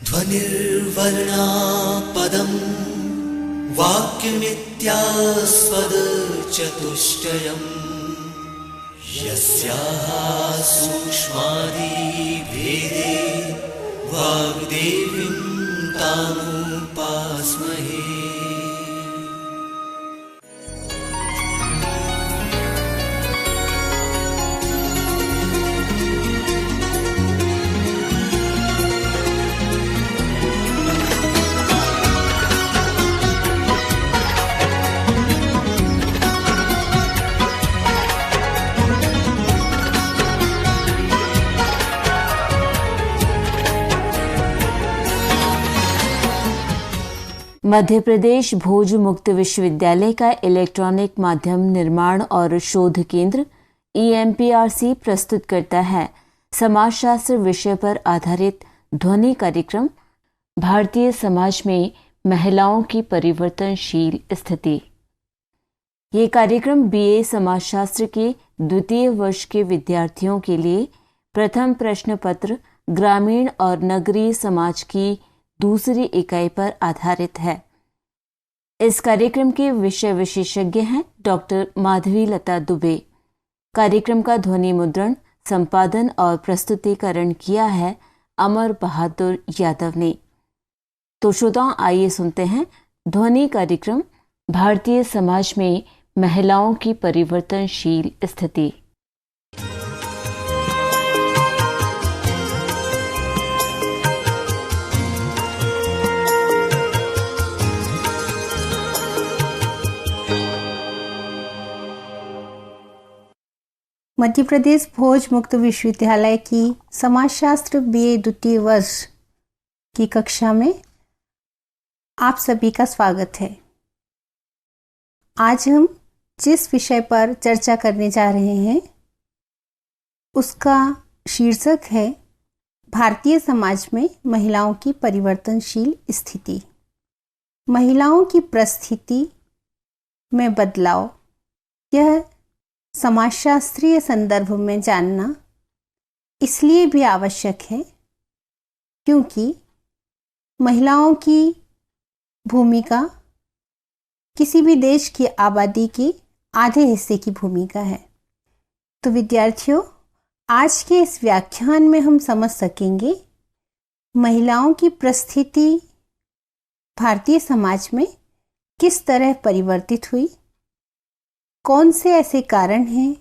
ध्वनिर्वर्णा पदं वाक्यमित्यास्पदचतुष्टयम् यस्याः सूक्ष्मादिभेदे वाग्देवीं तामुपास्महे। मध्य प्रदेश भोज मुक्त विश्वविद्यालय का इलेक्ट्रॉनिक माध्यम निर्माण और शोध केंद्र EMPRC प्रस्तुत करता है समाजशास्त्र विषय पर आधारित ध्वनि कार्यक्रम भारतीय समाज में महिलाओं की परिवर्तनशील स्थिति। ये कार्यक्रम BA समाजशास्त्र के द्वितीय वर्ष के विद्यार्थियों के लिए प्रथम प्रश्न पत्र ग्रामीण और नगरीय समाज की दूसरी इकाई पर आधारित है। इस कार्यक्रम के विषय विशेषज्ञ हैं डॉक्टर माधवी लता दुबे। कार्यक्रम का ध्वनि मुद्रण, संपादन और प्रस्तुतिकरण किया है अमर बहादुर यादव ने। तो श्रोताओं, आइए सुनते हैं ध्वनि कार्यक्रम भारतीय समाज में महिलाओं की परिवर्तनशील स्थिति। मध्य प्रदेश भोज मुक्त विश्वविद्यालय की समाजशास्त्र BA द्वितीय वर्ष की कक्षा में आप सभी का स्वागत है। आज हम जिस विषय पर चर्चा करने जा रहे हैं उसका शीर्षक है भारतीय समाज में महिलाओं की परिवर्तनशील स्थिति। महिलाओं की परिस्थिति में बदलाव, यह समाजशास्त्रीय संदर्भ में जानना इसलिए भी आवश्यक है क्योंकि महिलाओं की भूमिका किसी भी देश की आबादी के आधे हिस्से की भूमिका है। तो विद्यार्थियों, आज के इस व्याख्यान में हम समझ सकेंगे महिलाओं की परिस्थिति भारतीय समाज में किस तरह परिवर्तित हुई, कौन से ऐसे कारण हैं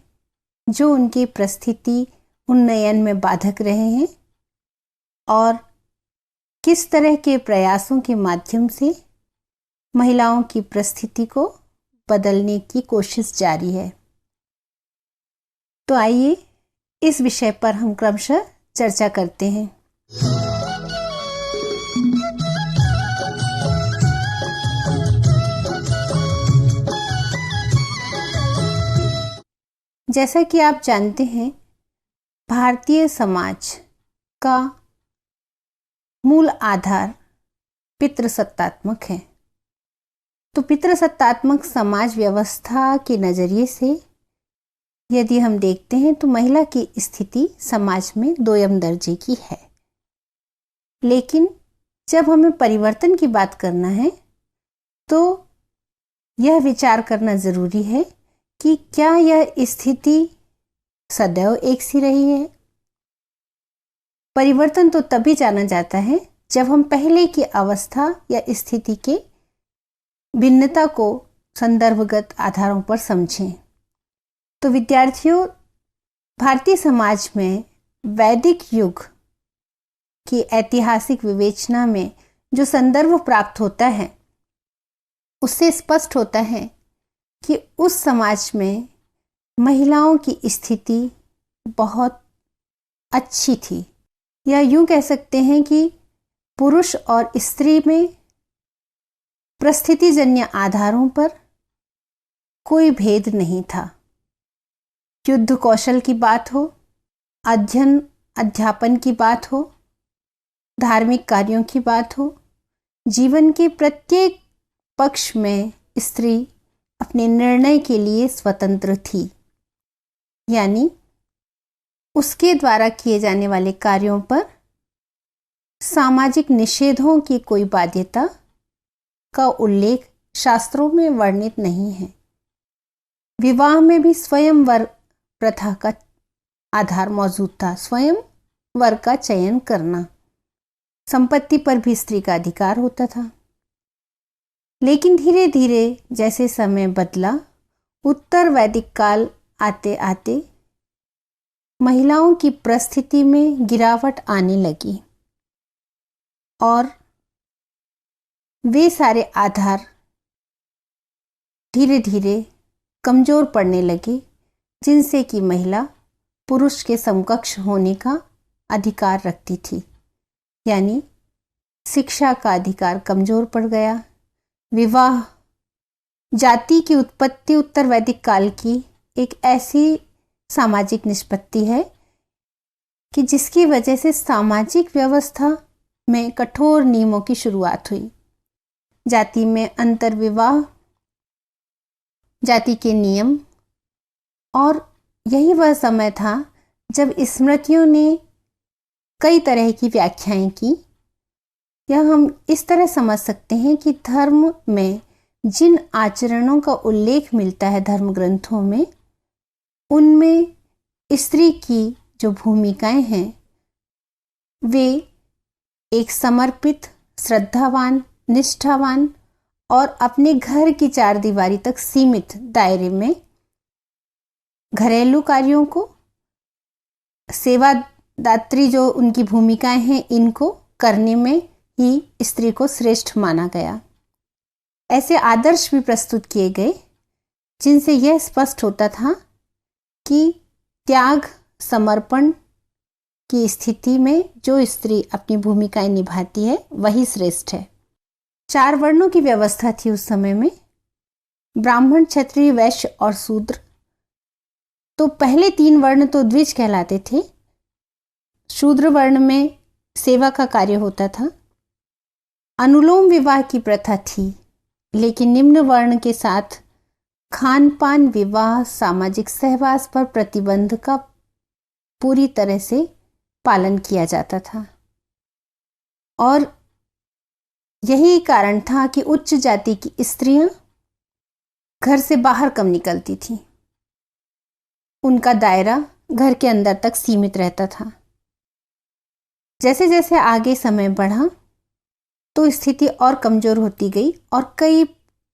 जो उनकी परिस्थिति उन्नयन में बाधक रहे हैं और किस तरह के प्रयासों के माध्यम से महिलाओं की परिस्थिति को बदलने की कोशिश जारी है। तो आइए इस विषय पर हम क्रमशः चर्चा करते हैं। जैसा कि आप जानते हैं, भारतीय समाज का मूल आधार पितृसत्तात्मक है। तो पितृसत्तात्मक समाज व्यवस्था के नज़रिए से यदि हम देखते हैं तो महिला की स्थिति समाज में दोयम दर्जे की है। लेकिन जब हमें परिवर्तन की बात करना है तो यह विचार करना ज़रूरी है कि क्या यह स्थिति सदैव एक सी रही है। परिवर्तन तो तभी जाना जाता है जब हम पहले की अवस्था या स्थिति के भिन्नता को संदर्भगत आधारों पर समझें। तो विद्यार्थियों, भारतीय समाज में वैदिक युग की ऐतिहासिक विवेचना में जो संदर्भ प्राप्त होता है उससे स्पष्ट होता है कि उस समाज में महिलाओं की स्थिति बहुत अच्छी थी, या यूं कह सकते हैं कि पुरुष और स्त्री में परिस्थितिजन्य आधारों पर कोई भेद नहीं था। युद्ध कौशल की बात हो, अध्ययन अध्यापन की बात हो, धार्मिक कार्यों की बात हो, जीवन के प्रत्येक पक्ष में स्त्री अपने निर्णय के लिए स्वतंत्र थी। यानी उसके द्वारा किए जाने वाले कार्यों पर सामाजिक निषेधों की कोई बाध्यता का उल्लेख शास्त्रों में वर्णित नहीं है। विवाह में भी स्वयंवर प्रथा का आधार मौजूद था। स्वयंवर का चयन करना, संपत्ति पर भी स्त्री का अधिकार होता था। लेकिन धीरे धीरे जैसे समय बदला, उत्तर वैदिक काल आते आते महिलाओं की परिस्थिति में गिरावट आने लगी और वे सारे आधार धीरे धीरे कमजोर पड़ने लगे, जिनसे कि महिला पुरुष के समकक्ष होने का अधिकार रखती थी। यानी शिक्षा का अधिकार कमजोर पड़ गया। विवाह जाति की उत्पत्ति उत्तर वैदिक काल की एक ऐसी सामाजिक निष्पत्ति है कि जिसकी वजह से सामाजिक व्यवस्था में कठोर नियमों की शुरुआत हुई। जाति में अंतर्विवाह, जाति के नियम, और यही वह समय था जब स्मृतियों ने कई तरह की व्याख्याएं की। यह हम इस तरह समझ सकते हैं कि धर्म में जिन आचरणों का उल्लेख मिलता है धर्म ग्रंथों में, उनमें स्त्री की जो भूमिकाएं हैं वे एक समर्पित, श्रद्धावान, निष्ठावान और अपने घर की चार दीवारी तक सीमित दायरे में घरेलू कार्यों को, सेवादात्री जो उनकी भूमिकाएं हैं, इनको करने में ही स्त्री को श्रेष्ठ माना गया। ऐसे आदर्श भी प्रस्तुत किए गए जिनसे यह स्पष्ट होता था कि त्याग, समर्पण की स्थिति में जो स्त्री अपनी भूमिकाएं निभाती है वही श्रेष्ठ है। 4 वर्णों की व्यवस्था थी उस समय में, ब्राह्मण, क्षत्रिय, वैश्य और शूद्र। तो पहले 3 वर्ण तो द्विज कहलाते थे। शूद्र वर्ण में सेवा का कार्य होता था। अनुलोम विवाह की प्रथा थी, लेकिन निम्न वर्ण के साथ खान पान, विवाह, सामाजिक सहवास पर प्रतिबंध का पूरी तरह से पालन किया जाता था। और यही कारण था कि उच्च जाति की स्त्रियां घर से बाहर कम निकलती थीं। उनका दायरा घर के अंदर तक सीमित रहता था। जैसे जैसे आगे समय बढ़ा तो स्थिति और कमजोर होती गई और कई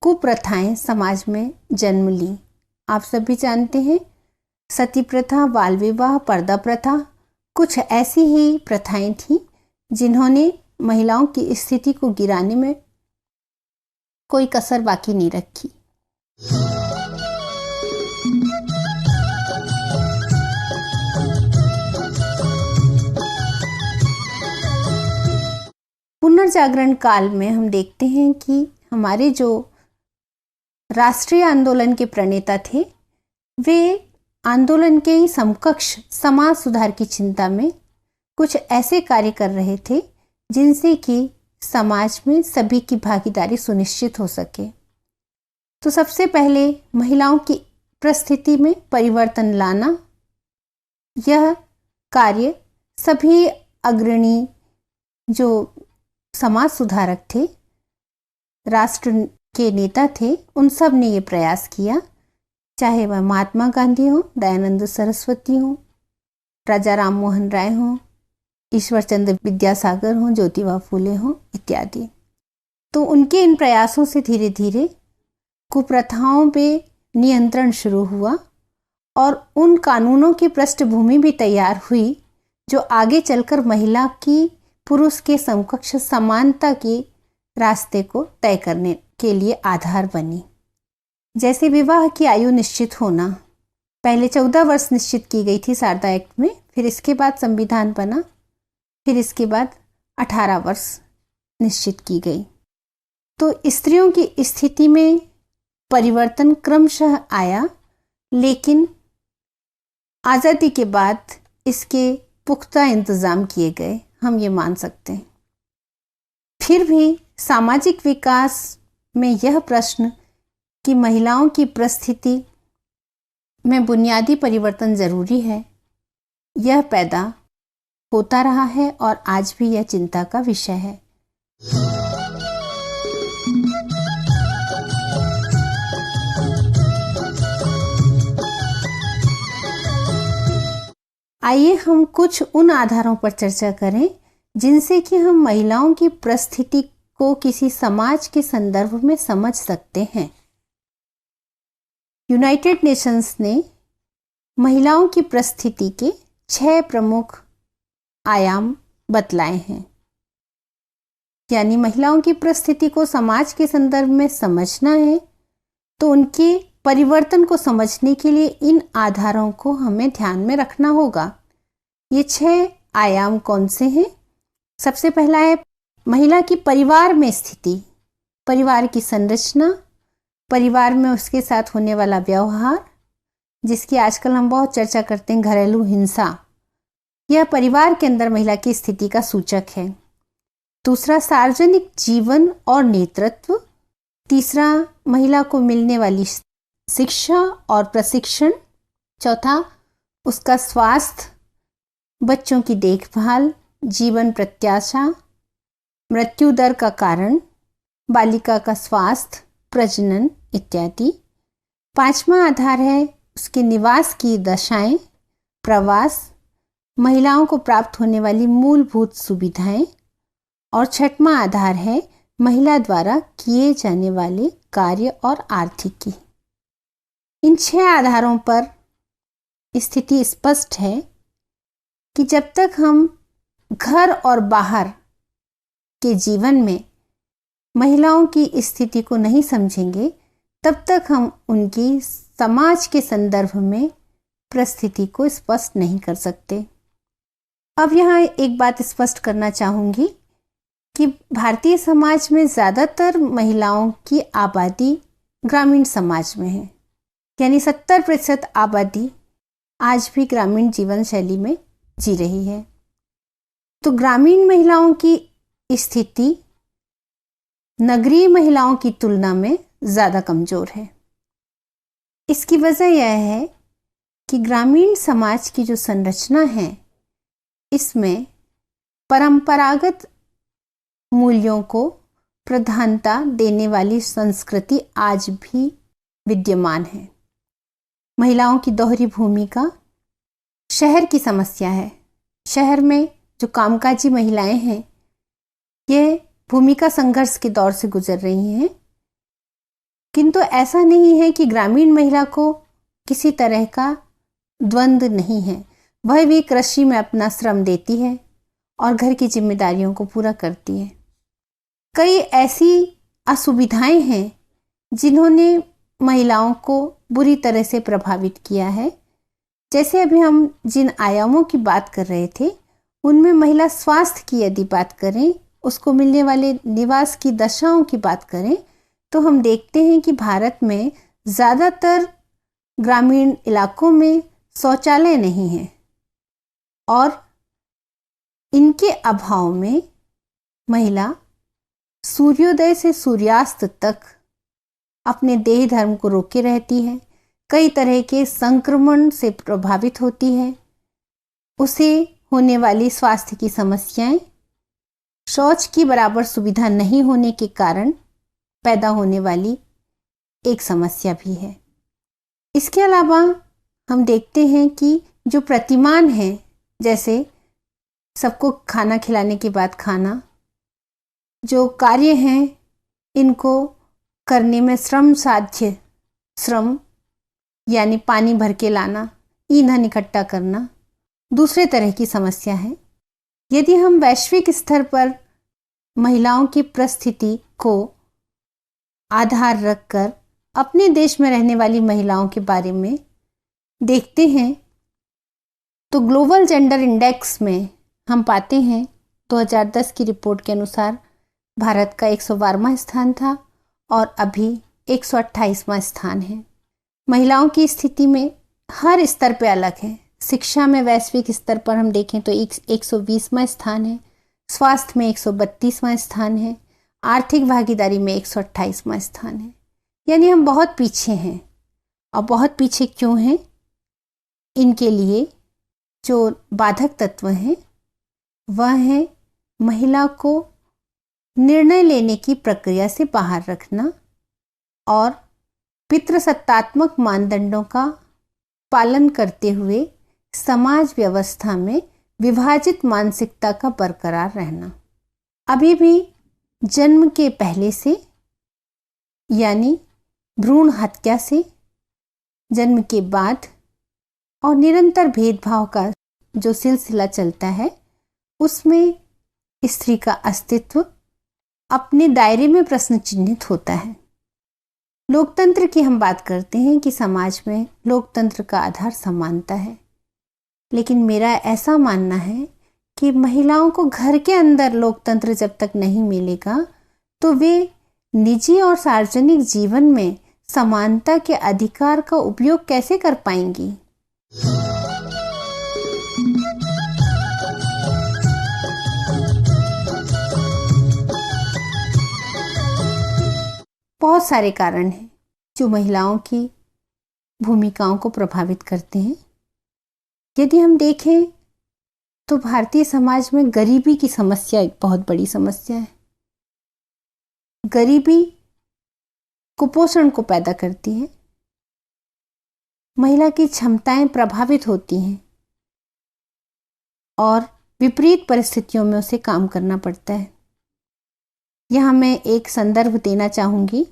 कुप्रथाएं समाज में जन्म ली। आप सभी जानते हैं, सती प्रथा, बाल विवाह, पर्दा प्रथा, कुछ ऐसी ही प्रथाएं थीं जिन्होंने महिलाओं की स्थिति को गिराने में कोई कसर बाकी नहीं रखी। पुनर्जागरण काल में हम देखते हैं कि हमारे जो राष्ट्रीय आंदोलन के प्रणेता थे, वे आंदोलन के ही समकक्ष समाज सुधार की चिंता में कुछ ऐसे कार्य कर रहे थे जिनसे कि समाज में सभी की भागीदारी सुनिश्चित हो सके। तो सबसे पहले महिलाओं की परिस्थिति में परिवर्तन लाना, यह कार्य सभी अग्रणी जो समाज सुधारक थे, राष्ट्र के नेता थे, उन सब ने ये प्रयास किया। चाहे वह महात्मा गांधी हो, दयानंद सरस्वती हो, राजा राम मोहन राय हो, ईश्वर चंद्र विद्यासागर हो, ज्योतिबा फूले हो इत्यादि। तो उनके इन प्रयासों से धीरे धीरे कुप्रथाओं पे नियंत्रण शुरू हुआ और उन कानूनों की पृष्ठभूमि भी तैयार हुई जो आगे चलकर महिला की पुरुष के समकक्ष समानता के रास्ते को तय करने के लिए आधार बनी। जैसे विवाह की आयु निश्चित होना, पहले 14 वर्ष निश्चित की गई थी शारदा एक्ट में, फिर इसके बाद संविधान बना, फिर इसके बाद 18 वर्ष निश्चित की गई। तो स्त्रियों की स्थिति में परिवर्तन क्रमशः आया, लेकिन आज़ादी के बाद इसके पुख्ता इंतजाम किए गए, हम ये मान सकते हैं। फिर भी सामाजिक विकास में यह प्रश्न कि महिलाओं की परिस्थिति में बुनियादी परिवर्तन जरूरी है, यह पैदा होता रहा है और आज भी यह चिंता का विषय है। आइए हम कुछ उन आधारों पर चर्चा करें जिनसे कि हम महिलाओं की परिस्थिति को किसी समाज के संदर्भ में समझ सकते हैं। यूनाइटेड नेशंस ने महिलाओं की परिस्थिति के 6 प्रमुख आयाम बतलाए हैं। यानी महिलाओं की परिस्थिति को समाज के संदर्भ में समझना है तो उनके परिवर्तन को समझने के लिए इन आधारों को हमें ध्यान में रखना होगा। ये 6 आयाम कौन से हैं? सबसे पहला है महिला की परिवार में स्थिति, परिवार की संरचना, परिवार में उसके साथ होने वाला व्यवहार, जिसकी आजकल हम बहुत चर्चा करते हैं, घरेलू हिंसा। यह परिवार के अंदर महिला की स्थिति का सूचक है। दूसरा, सार्वजनिक जीवन और नेतृत्व। तीसरा, महिला को मिलने वाली शिक्षा और प्रशिक्षण। चौथा, उसका स्वास्थ्य, बच्चों की देखभाल, जीवन प्रत्याशा, मृत्यु दर का कारण, बालिका का स्वास्थ्य, प्रजनन इत्यादि। 5वां आधार है उसके निवास की दशाएं, प्रवास, महिलाओं को प्राप्त होने वाली मूलभूत सुविधाएं। और 6वां आधार है महिला द्वारा किए जाने वाले कार्य और आर्थिकी। इन 6 आधारों पर स्थिति स्पष्ट है कि जब तक हम घर और बाहर के जीवन में महिलाओं की स्थिति को नहीं समझेंगे तब तक हम उनकी समाज के संदर्भ में परिस्थिति को स्पष्ट नहीं कर सकते। अब यहाँ एक बात स्पष्ट करना चाहूँगी कि भारतीय समाज में ज़्यादातर महिलाओं की आबादी ग्रामीण समाज में है। यानी 70% आबादी आज भी ग्रामीण जीवन शैली में जी रही है। तो ग्रामीण महिलाओं की स्थिति नगरीय महिलाओं की तुलना में ज़्यादा कमज़ोर है। इसकी वजह यह है कि ग्रामीण समाज की जो संरचना है इसमें परंपरागत मूल्यों को प्रधानता देने वाली संस्कृति आज भी विद्यमान है। महिलाओं की दोहरी भूमिका शहर की समस्या है। शहर में जो कामकाजी महिलाएं हैं ये भूमिका संघर्ष के दौर से गुजर रही हैं, किंतु ऐसा नहीं है कि ग्रामीण महिला को किसी तरह का द्वंद्व नहीं है। वह भी कृषि में अपना श्रम देती है और घर की जिम्मेदारियों को पूरा करती है। कई ऐसी असुविधाएं हैं जिन्होंने महिलाओं को बुरी तरह से प्रभावित किया है। जैसे अभी हम जिन आयामों की बात कर रहे थे उनमें महिला स्वास्थ्य की यदि बात करें, उसको मिलने वाले निवास की दशाओं की बात करें तो हम देखते हैं कि भारत में ज़्यादातर ग्रामीण इलाकों में शौचालय नहीं है और इनके अभाव में महिला सूर्योदय से सूर्यास्त तक अपने देह धर्म को रोके रहती है। कई तरह के संक्रमण से प्रभावित होती है। उसे होने वाली स्वास्थ्य की समस्याएं शौच की बराबर सुविधा नहीं होने के कारण पैदा होने वाली एक समस्या भी है। इसके अलावा हम देखते हैं कि जो प्रतिमान है, जैसे सबको खाना खिलाने के बाद खाना, जो कार्य हैं इनको करने में श्रम साध्य श्रम यानी पानी भर के लाना, ईंधन इकट्ठा करना दूसरे तरह की समस्या है। यदि हम वैश्विक स्तर पर महिलाओं की परिस्थिति को आधार रखकर अपने देश में रहने वाली महिलाओं के बारे में देखते हैं तो ग्लोबल जेंडर इंडेक्स में हम पाते हैं 2010 की रिपोर्ट के अनुसार भारत का 112वां स्थान था और अभी 128वां स्थान है। महिलाओं की स्थिति में हर स्तर पे अलग है। शिक्षा में वैश्विक स्तर पर हम देखें तो 120वां स्थान है, स्वास्थ्य में 132वां स्थान है, आर्थिक भागीदारी में 128वां स्थान है। यानी हम बहुत पीछे हैं। और बहुत पीछे क्यों हैं? इनके लिए जो बाधक तत्व हैं वह है महिला को निर्णय लेने की प्रक्रिया से बाहर रखना और पितृसत्तात्मक मानदंडों का पालन करते हुए समाज व्यवस्था में विभाजित मानसिकता का बरकरार रहना। अभी भी जन्म के पहले से यानी भ्रूण हत्या से, जन्म के बाद और निरंतर भेदभाव का जो सिलसिला चलता है, उसमें स्त्री का अस्तित्व अपने दायरे में प्रश्न चिन्हित होता है। लोकतंत्र की हम बात करते हैं कि समाज में लोकतंत्र का आधार समानता है, लेकिन मेरा ऐसा मानना है कि महिलाओं को घर के अंदर लोकतंत्र जब तक नहीं मिलेगा तो वे निजी और सार्वजनिक जीवन में समानता के अधिकार का उपयोग कैसे कर पाएंगी। बहुत सारे कारण हैं जो महिलाओं की भूमिकाओं को प्रभावित करते हैं। यदि हम देखें तो भारतीय समाज में गरीबी की समस्या एक बहुत बड़ी समस्या है। गरीबी कुपोषण को पैदा करती है, महिला की क्षमताएं प्रभावित होती हैं और विपरीत परिस्थितियों में उसे काम करना पड़ता है। यहाँ मैं एक संदर्भ देना चाहूँगी।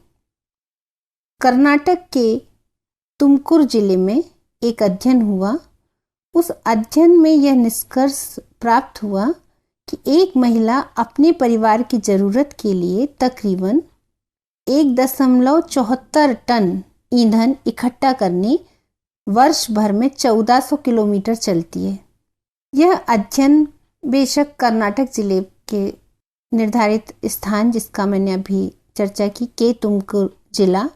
कर्नाटक के तुमकुर जिले में एक अध्ययन हुआ। उस अध्ययन में यह निष्कर्ष प्राप्त हुआ कि एक महिला अपने परिवार की ज़रूरत के लिए तकरीबन 1.74 टन ईंधन इकट्ठा करने वर्ष भर में 1400 किलोमीटर चलती है। यह अध्ययन बेशक कर्नाटक जिले के निर्धारित स्थान जिसका मैंने अभी चर्चा की के तुमकुर जिला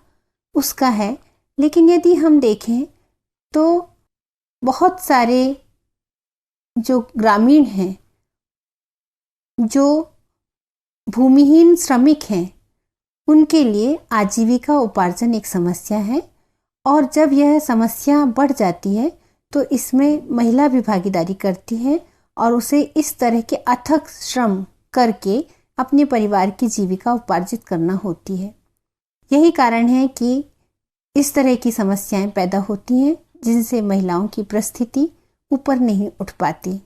उसका है, लेकिन यदि हम देखें तो बहुत सारे जो ग्रामीण हैं, जो भूमिहीन श्रमिक हैं, उनके लिए आजीविका उपार्जन एक समस्या है और जब यह समस्या बढ़ जाती है तो इसमें महिला भी भागीदारी करती है और उसे इस तरह के अथक श्रम करके अपने परिवार की जीविका उपार्जित करना होती है। यही कारण है कि इस तरह की समस्याएं पैदा होती हैं जिनसे महिलाओं की परिस्थिति ऊपर नहीं उठ पाती।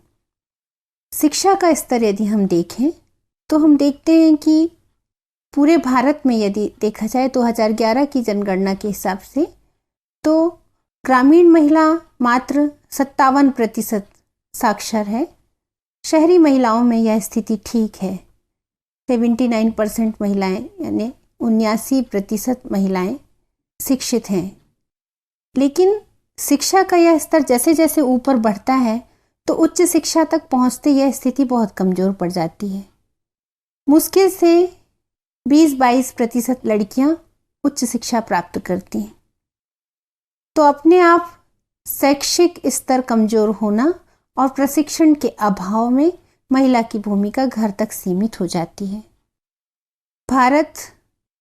शिक्षा का स्तर यदि हम देखें तो हम देखते हैं कि पूरे भारत में यदि देखा जाए 2011 की जनगणना के हिसाब से तो ग्रामीण महिला मात्र 57% साक्षर है। शहरी महिलाओं में यह स्थिति ठीक है, 79% महिलाएं यानी 79% महिलाएं शिक्षित हैं। लेकिन शिक्षा का यह स्तर जैसे जैसे ऊपर बढ़ता है तो उच्च शिक्षा तक पहुंचते यह स्थिति बहुत कमज़ोर पड़ जाती है। मुश्किल से 20-22% लड़कियां उच्च शिक्षा प्राप्त करती हैं। तो अपने आप शैक्षिक स्तर कमज़ोर होना और प्रशिक्षण के अभाव में महिला की भूमिका घर तक सीमित हो जाती है। भारत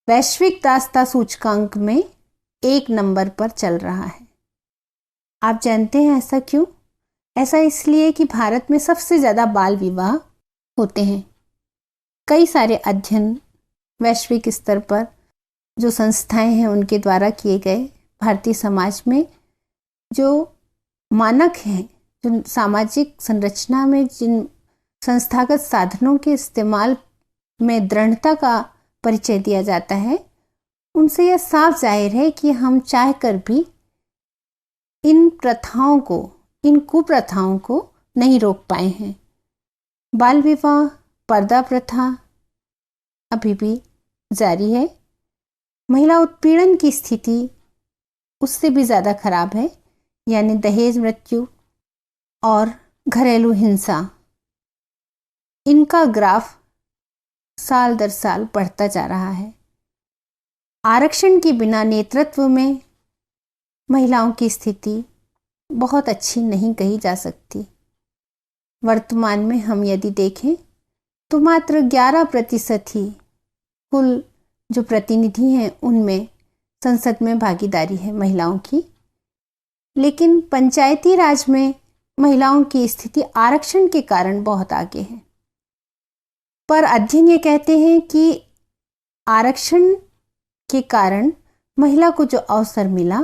वैश्विक दासता सूचकांक में 1 नंबर पर चल रहा है। आप जानते हैं ऐसा क्यों? ऐसा इसलिए कि भारत में सबसे ज़्यादा बाल विवाह होते हैं। कई सारे अध्ययन वैश्विक स्तर पर जो संस्थाएं हैं उनके द्वारा किए गए भारतीय समाज में जो मानक हैं, जो सामाजिक संरचना में जिन संस्थागत साधनों के इस्तेमाल में दृढ़ता का परिचय दिया जाता है, उनसे यह साफ जाहिर है कि हम चाहकर भी इन प्रथाओं को, इन कुप्रथाओं को नहीं रोक पाए हैं। बाल विवाह, पर्दा प्रथा अभी भी जारी है। महिला उत्पीड़न की स्थिति उससे भी ज़्यादा खराब है, यानी दहेज मृत्यु और घरेलू हिंसा। इनका ग्राफ साल दर साल बढ़ता जा रहा है। आरक्षण के बिना नेतृत्व में महिलाओं की स्थिति बहुत अच्छी नहीं कही जा सकती। वर्तमान में हम यदि देखें तो मात्र 11% ही कुल जो प्रतिनिधि हैं उनमें संसद में भागीदारी है महिलाओं की। लेकिन पंचायती राज में महिलाओं की स्थिति आरक्षण के कारण बहुत आगे है, पर अध्ययन ये कहते हैं कि आरक्षण के कारण महिला को जो अवसर मिला,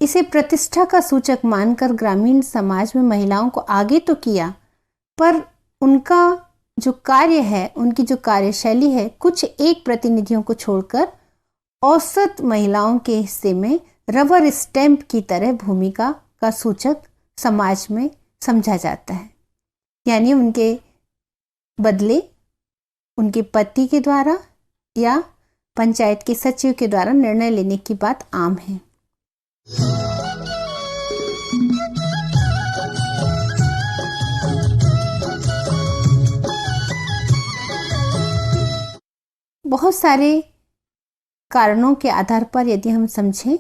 इसे प्रतिष्ठा का सूचक मानकर ग्रामीण समाज में महिलाओं को आगे तो किया, पर उनका जो कार्य है, उनकी जो कार्यशैली है, कुछ एक प्रतिनिधियों को छोड़कर औसत महिलाओं के हिस्से में रबर स्टैंप की तरह भूमिका का सूचक समाज में समझा जाता है। यानी उनके बदले उनके पति के द्वारा या पंचायत के सचिव के द्वारा निर्णय लेने की बात आम है। बहुत सारे कारणों के आधार पर यदि हम समझें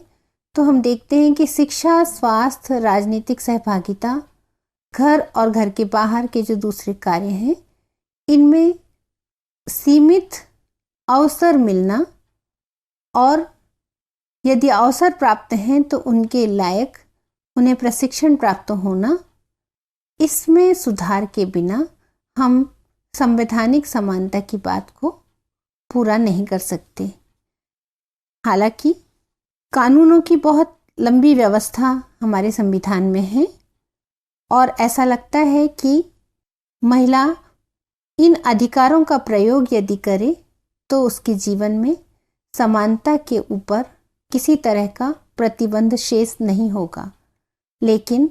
तो हम देखते हैं कि शिक्षा, स्वास्थ्य, राजनीतिक सहभागिता, घर और घर के बाहर के जो दूसरे कार्य हैं, इनमें सीमित अवसर मिलना और यदि अवसर प्राप्त हैं तो उनके लायक उन्हें प्रशिक्षण प्राप्त होना, इसमें सुधार के बिना हम संवैधानिक समानता की बात को पूरा नहीं कर सकते। हालांकि कानूनों की बहुत लंबी व्यवस्था हमारे संविधान में है और ऐसा लगता है कि महिला इन अधिकारों का प्रयोग यदि करे तो उसके जीवन में समानता के ऊपर किसी तरह का प्रतिबंध शेष नहीं होगा। लेकिन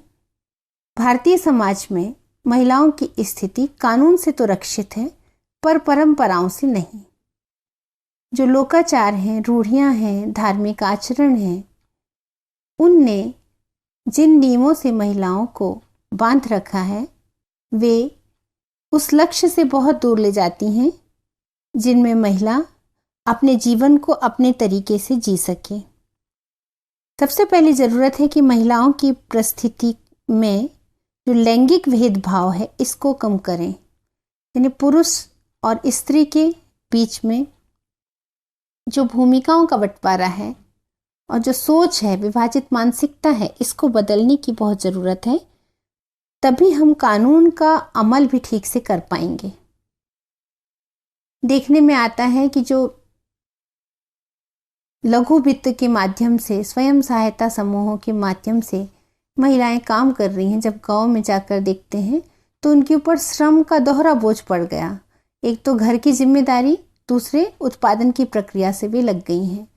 भारतीय समाज में महिलाओं की स्थिति कानून से तो रक्षित है, पर परंपराओं से नहीं। जो लोकाचार हैं, रूढ़ियां हैं, धार्मिक आचरण हैं, उनने जिन नियमों से महिलाओं को बांध रखा है, वे उस लक्ष्य से बहुत दूर ले जाती हैं जिनमें महिला अपने जीवन को अपने तरीके से जी सके। सबसे पहली ज़रूरत है कि महिलाओं की परिस्थिति में जो लैंगिक भेदभाव है, इसको कम करें। यानी पुरुष और स्त्री के बीच में जो भूमिकाओं का बंटवारा है और जो सोच है, विभाजित मानसिकता है, इसको बदलने की बहुत ज़रूरत है। तभी हम कानून का अमल भी ठीक से कर पाएंगे। देखने में आता है कि जो लघु वित्त के माध्यम से, स्वयं सहायता समूहों के माध्यम से महिलाएं काम कर रही हैं, जब गांव में जाकर देखते हैं तो उनके ऊपर श्रम का दोहरा बोझ पड़ गया। एक तो घर की जिम्मेदारी, दूसरे उत्पादन की प्रक्रिया से भी लग गई हैं।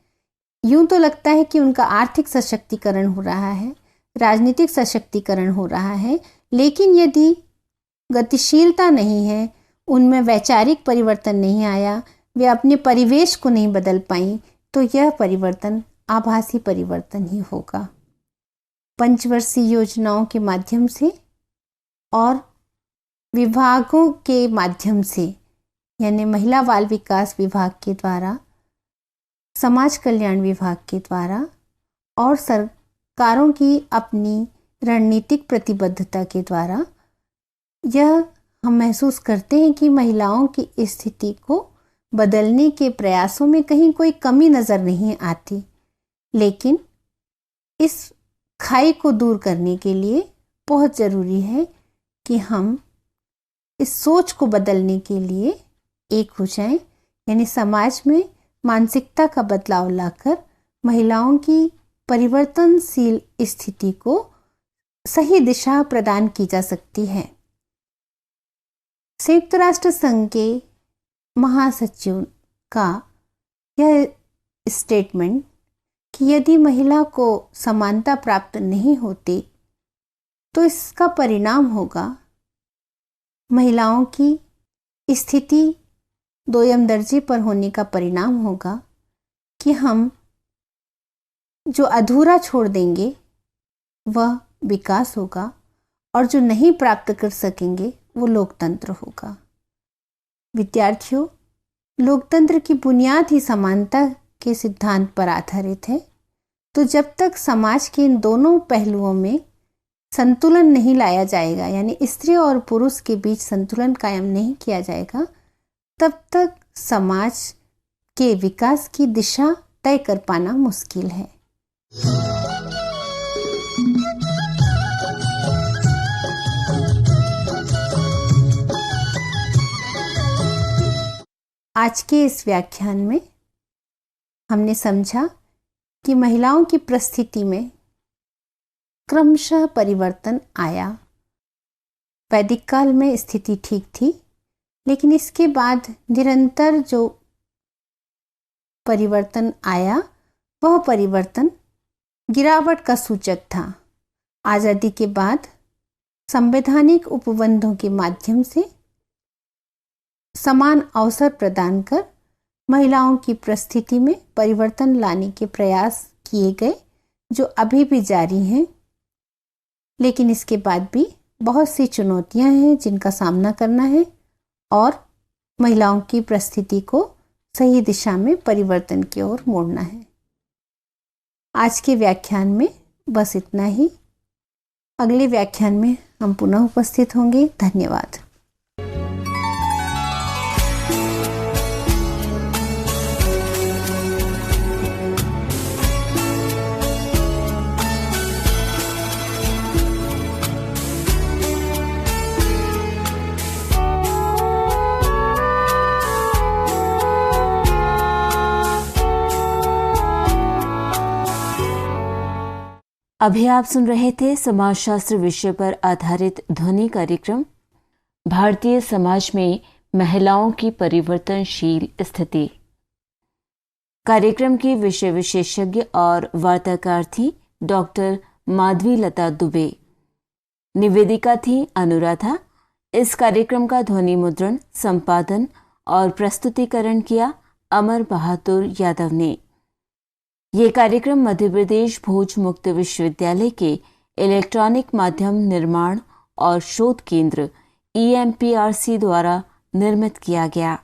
यूं तो लगता है कि उनका आर्थिक सशक्तिकरण हो रहा है, राजनीतिक सशक्तिकरण हो रहा है, लेकिन यदि गतिशीलता नहीं है, उनमें वैचारिक परिवर्तन नहीं आया, वे अपने परिवेश को नहीं बदल पाई, तो यह परिवर्तन आभासी परिवर्तन ही होगा। पंचवर्षीय योजनाओं के माध्यम से और विभागों के माध्यम से, यानी महिला बाल विकास विभाग के द्वारा, समाज कल्याण विभाग के द्वारा और सरकारों की अपनी रणनीतिक प्रतिबद्धता के द्वारा, यह हम महसूस करते हैं कि महिलाओं की स्थिति को बदलने के प्रयासों में कहीं कोई कमी नज़र नहीं आती। लेकिन इस खाई को दूर करने के लिए बहुत ज़रूरी है कि हम इस सोच को बदलने के लिए एक हो जाएं, यानी समाज में मानसिकता का बदलाव लाकर महिलाओं की परिवर्तनशील स्थिति को सही दिशा प्रदान की जा सकती है। संयुक्त राष्ट्र संघ के महासचिव का यह स्टेटमेंट कि यदि महिला को समानता प्राप्त नहीं होती तो इसका परिणाम होगा महिलाओं की स्थिति दोयम दर्जे पर होने का परिणाम होगा कि हम जो अधूरा छोड़ देंगे वह विकास होगा और जो नहीं प्राप्त कर सकेंगे वो लोकतंत्र होगा। विद्यार्थियों, लोकतंत्र की बुनियाद ही समानता के सिद्धांत पर आधारित है। तो जब तक समाज के इन दोनों पहलुओं में संतुलन नहीं लाया जाएगा, यानी स्त्री और पुरुष के बीच संतुलन कायम नहीं किया जाएगा, तब तक समाज के विकास की दिशा तय कर पाना मुश्किल है। आज के इस व्याख्यान में हमने समझा कि महिलाओं की परिस्थिति में क्रमशः परिवर्तन आया। वैदिक काल में स्थिति ठीक थी, लेकिन इसके बाद निरंतर जो परिवर्तन आया वह परिवर्तन गिरावट का सूचक था। आज़ादी के बाद संवैधानिक उपबंधों के माध्यम से समान अवसर प्रदान कर महिलाओं की परिस्थिति में परिवर्तन लाने के प्रयास किए गए, जो अभी भी जारी हैं। लेकिन इसके बाद भी बहुत सी चुनौतियां हैं जिनका सामना करना है और महिलाओं की परिस्थिति को सही दिशा में परिवर्तन की ओर मोड़ना है। आज के व्याख्यान में बस इतना ही। अगले व्याख्यान में हम पुनः उपस्थित होंगे। धन्यवाद। अभी आप सुन रहे थे समाजशास्त्र विषय पर आधारित ध्वनि कार्यक्रम भारतीय समाज में महिलाओं की परिवर्तनशील स्थिति। कार्यक्रम की विषय विशेषज्ञ और वार्ताकार थी डॉक्टर माधवी लता दुबे। निवेदिका थी अनुराधा। इस कार्यक्रम का ध्वनि मुद्रण, संपादन और प्रस्तुतिकरण किया अमर बहादुर यादव ने। ये कार्यक्रम मध्य प्रदेश भोज मुक्त विश्वविद्यालय के इलेक्ट्रॉनिक माध्यम निर्माण और शोध केंद्र EMPRC द्वारा निर्मित किया गया।